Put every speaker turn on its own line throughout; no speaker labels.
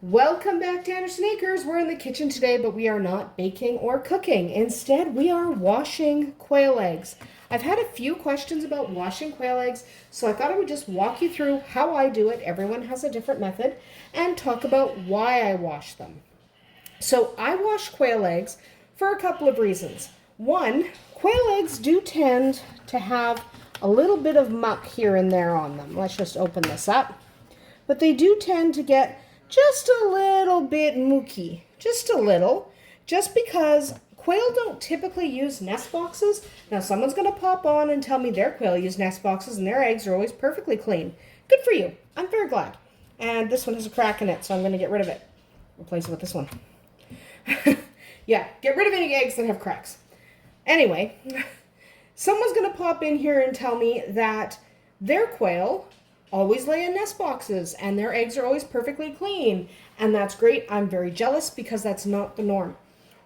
Welcome back to Andersen Acres. We're in the kitchen today, but we are not baking or cooking. Instead, we are washing quail eggs. I've had a few questions about washing quail eggs, so I thought I would just walk you through how I do it. Everyone has a different method, and talk about why I wash them. So I wash quail eggs for a couple of reasons. One, quail eggs do tend to have a little bit of muck here and there on them. Let's just open this up. But they do tend to get just a little bit mooky, just a little, just because quail don't typically use nest boxes. Now someone's going to pop on and tell me their quail use nest boxes and their eggs are always perfectly clean. Good for you. I'm very glad. And this one has a crack in it, so I'm going to get rid of it. Replace it with this one. Yeah, get rid of any eggs that have cracks. Anyway, someone's going to pop in here and tell me that their quail always lay in nest boxes and their eggs are always perfectly clean. And that's great. I'm very jealous because that's not the norm.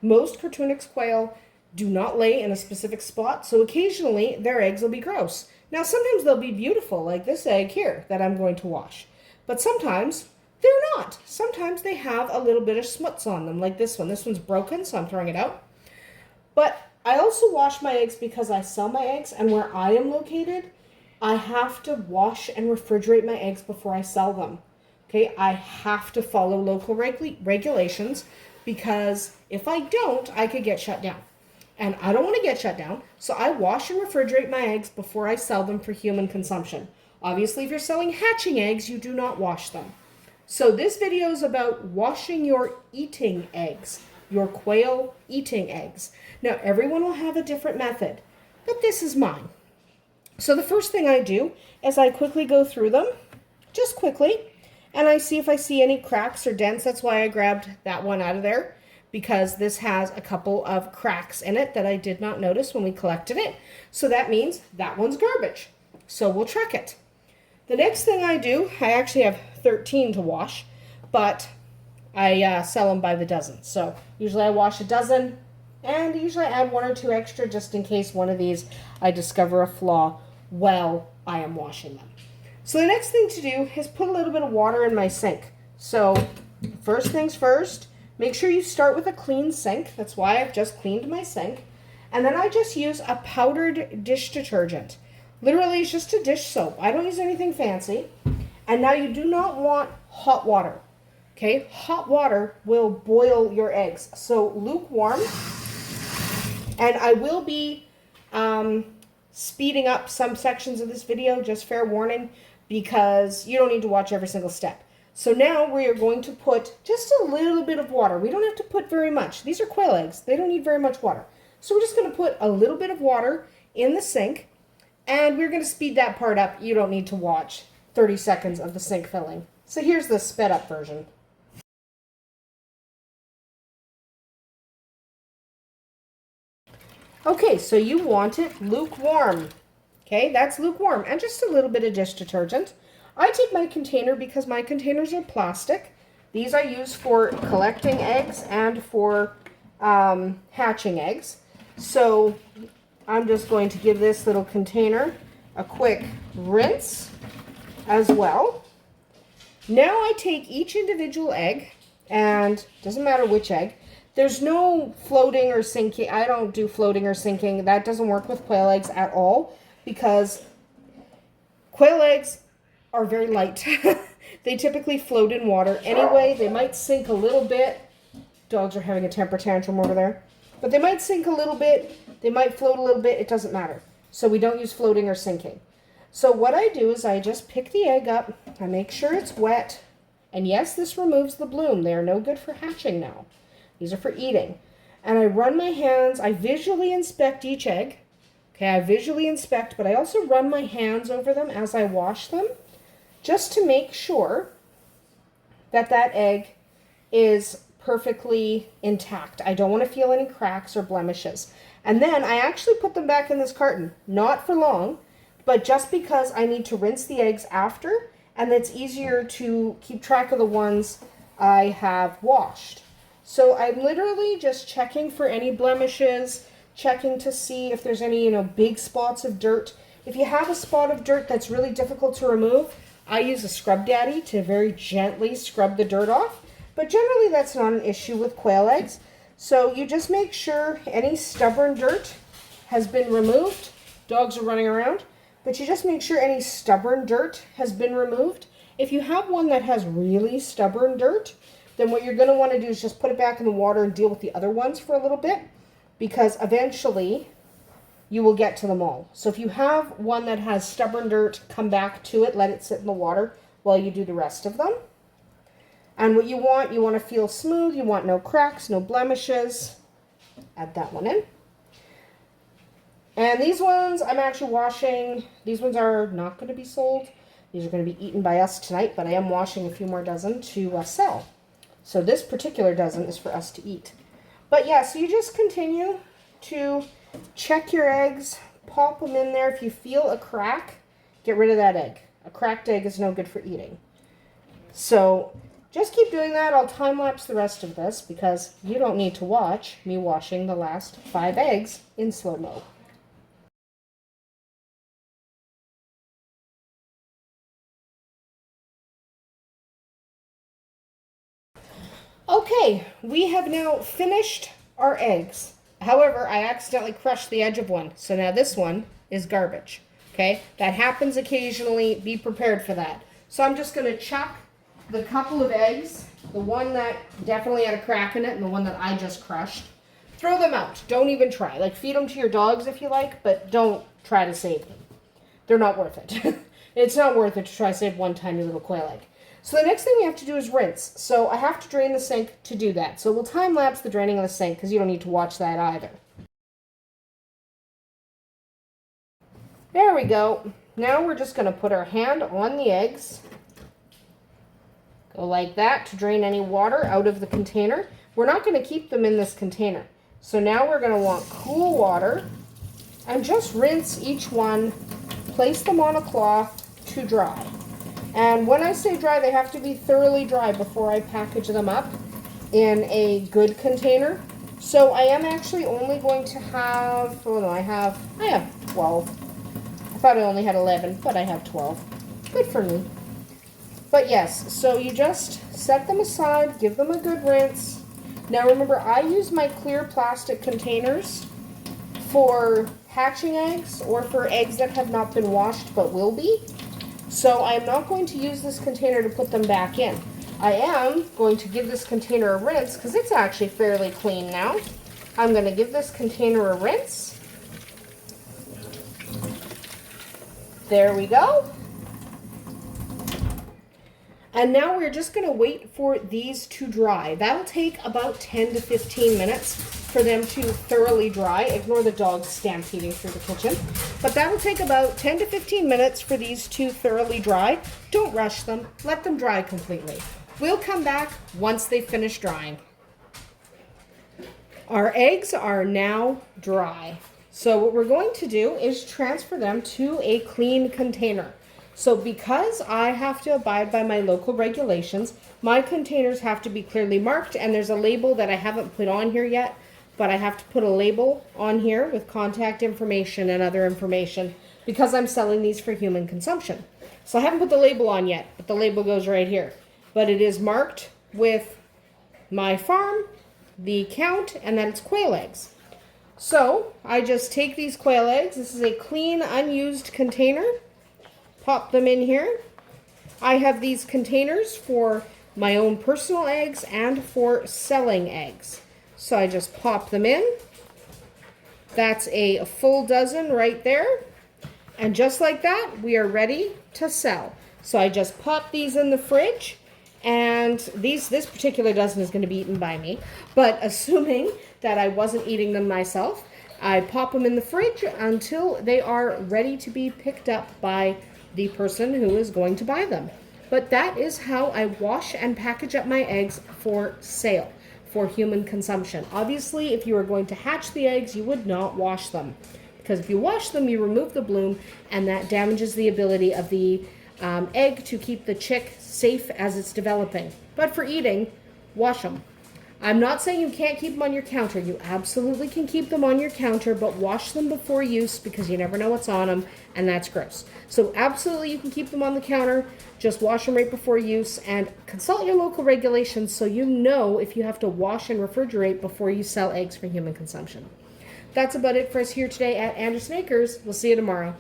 Most Cartoonix quail do not lay in a specific spot, so occasionally their eggs will be gross. Now sometimes they'll be beautiful, like this egg here that I'm going to wash. But sometimes they're not. Sometimes they have a little bit of smuts on them, like this one. This one's broken, so I'm throwing it out. But I also wash my eggs because I sell my eggs, and where I am located, I have to wash and refrigerate my eggs before I sell them. Okay, I have to follow local regulations because if I don't, I could get shut down. And I don't want to get shut down, so I wash and refrigerate my eggs before I sell them for human consumption. Obviously, if you're selling hatching eggs, you do not wash them. So this video is about washing your eating eggs, your quail eating eggs. Now, everyone will have a different method, but this is mine. So the first thing I do is I quickly go through them, just quickly, and I see if I see any cracks or dents. That's why I grabbed that one out of there, because this has a couple of cracks in it that I did not notice when we collected it. So that means that one's garbage. So we'll check it. The next thing I do, I actually have 13 to wash, but I sell them by the dozen. So usually I wash a dozen, and usually I add one or two extra just in case one of these I discover a flaw while I am washing them. So the next thing to do is put a little bit of water in my sink. So first things first, make sure you start with a clean sink. That's why I've just cleaned my sink. And then I just use a powdered dish detergent. Literally, it's just a dish soap. I don't use anything fancy. And now you do not want hot water. Okay, hot water will boil your eggs. So lukewarm. And I will be speeding up some sections of this video, just fair warning, because you don't need to watch every single step. So now we are going to put just a little bit of water. We don't have to put very much. These are quail eggs. They don't need very much water. So we're just going to put a little bit of water in the sink, and we're going to speed that part up. You don't need to watch 30 seconds of the sink filling. So here's the sped up version. Okay, so you want it lukewarm. Okay, that's lukewarm. And just a little bit of dish detergent. I take my container because my containers are plastic. These I use for collecting eggs and for hatching eggs. So I'm just going to give this little container a quick rinse as well. Now I take each individual egg, and doesn't matter which egg. There's no floating or sinking. I don't do floating or sinking. That doesn't work with quail eggs at all because quail eggs are very light. They typically float in water anyway. They might sink a little bit. Dogs are having a temper tantrum over there. But they might sink a little bit. They might float a little bit. It doesn't matter. So we don't use floating or sinking. So what I do is I just pick the egg up. I make sure it's wet. And yes, this removes the bloom. They are no good for hatching now. These are for eating. And I run my hands, I visually inspect each egg. Okay, I visually inspect, but I also run my hands over them as I wash them, just to make sure that that egg is perfectly intact. I don't want to feel any cracks or blemishes. And then I actually put them back in this carton, not for long, but just because I need to rinse the eggs after, and it's easier to keep track of the ones I have washed. So I'm literally just checking for any blemishes, checking to see if there's any, big spots of dirt. If you have a spot of dirt that's really difficult to remove, I use a scrub daddy to very gently scrub the dirt off. but generally that's not an issue with quail eggs. So you just make sure any stubborn dirt has been removed. Dogs are running around, but you just make sure any stubborn dirt has been removed. If you have one that has really stubborn dirt, then what you're going to want to do is just put it back in the water and deal with the other ones for a little bit, because eventually you will get to them all. So if you have one that has stubborn dirt, come back to it, let it sit in the water while you do the rest of them. And what you want to feel smooth, you want no cracks, no blemishes. Add that one in. And these ones I'm actually washing. These ones are not going to be sold. These are going to be eaten by us tonight, but I am washing a few more dozen to sell. So this particular dozen is for us to eat. But yeah, so you just continue to check your eggs, pop them in there. If you feel a crack, get rid of that egg. A cracked egg is no good for eating. So just keep doing that. I'll time-lapse the rest of this because you don't need to watch me washing the last 5 eggs in slow-mo. Okay, we have now finished our eggs. However, I accidentally crushed the edge of one, so now this one is garbage. Okay, that happens occasionally. Be prepared for that. So I'm just going to chuck the couple of eggs, the one that definitely had a crack in it and the one that I just crushed. Throw them out. Don't even try. Like, feed them to your dogs if you like, but don't try to save them. They're not worth it. It's not worth it to try to save one tiny little quail egg. So the next thing we have to do is rinse. So I have to drain the sink to do that. So we'll time-lapse the draining of the sink because you don't need to watch that either. There we go. Now we're just going to put our hand on the eggs. Go like that to drain any water out of the container. We're not going to keep them in this container. So now we're going to want cool water and just rinse each one. Place them on a cloth to dry. And when I say dry, they have to be thoroughly dry before I package them up in a good container. So I am actually only going to have, oh no, I have 12. I thought I only had 11, but I have 12. Good for me. But yes, so you just set them aside, give them a good rinse. Now remember, I use my clear plastic containers for hatching eggs or for eggs that have not been washed but will be. So I'm not going to use this container to put them back in. I am going to give this container a rinse because it's actually fairly clean now. I'm going to give this container a rinse. There we go. And now we're just going to wait for these to dry. That'll take about 10 to 15 minutes for them to thoroughly dry. Ignore the dogs stampeding through the kitchen. But that will take about 10 to 15 minutes for these to thoroughly dry. Don't rush them. Let them dry completely. We'll come back once they finish drying. Our eggs are now dry. So what we're going to do is transfer them to a clean container. So because I have to abide by my local regulations, my containers have to be clearly marked, and there's a label that I haven't put on here yet, but I have to put a label on here with contact information and other information because I'm selling these for human consumption. So I haven't put the label on yet, but the label goes right here. But it is marked with my farm, the count, and that it's quail eggs. So I just take these quail eggs. This is a clean, unused container. Pop them in here. I have these containers for my own personal eggs and for selling eggs. So I just pop them in. That's a full dozen right there. And just like that, we are ready to sell. So I just pop these in the fridge, and this particular dozen is going to be eaten by me. But assuming that I wasn't eating them myself, I pop them in the fridge until they are ready to be picked up by the person who is going to buy them. But that is how I wash and package up my eggs for sale, for human consumption. Obviously, if you are going to hatch the eggs, you would not wash them, because if you wash them, you remove the bloom, and that damages the ability of the egg to keep the chick safe as it's developing. But for eating, wash them. I'm not saying you can't keep them on your counter. You absolutely can keep them on your counter, but wash them before use because you never know what's on them, and that's gross. So absolutely you can keep them on the counter. Just wash them right before use and consult your local regulations so you know if you have to wash and refrigerate before you sell eggs for human consumption. That's about it for us here today at Andersen Acres. We'll see you tomorrow.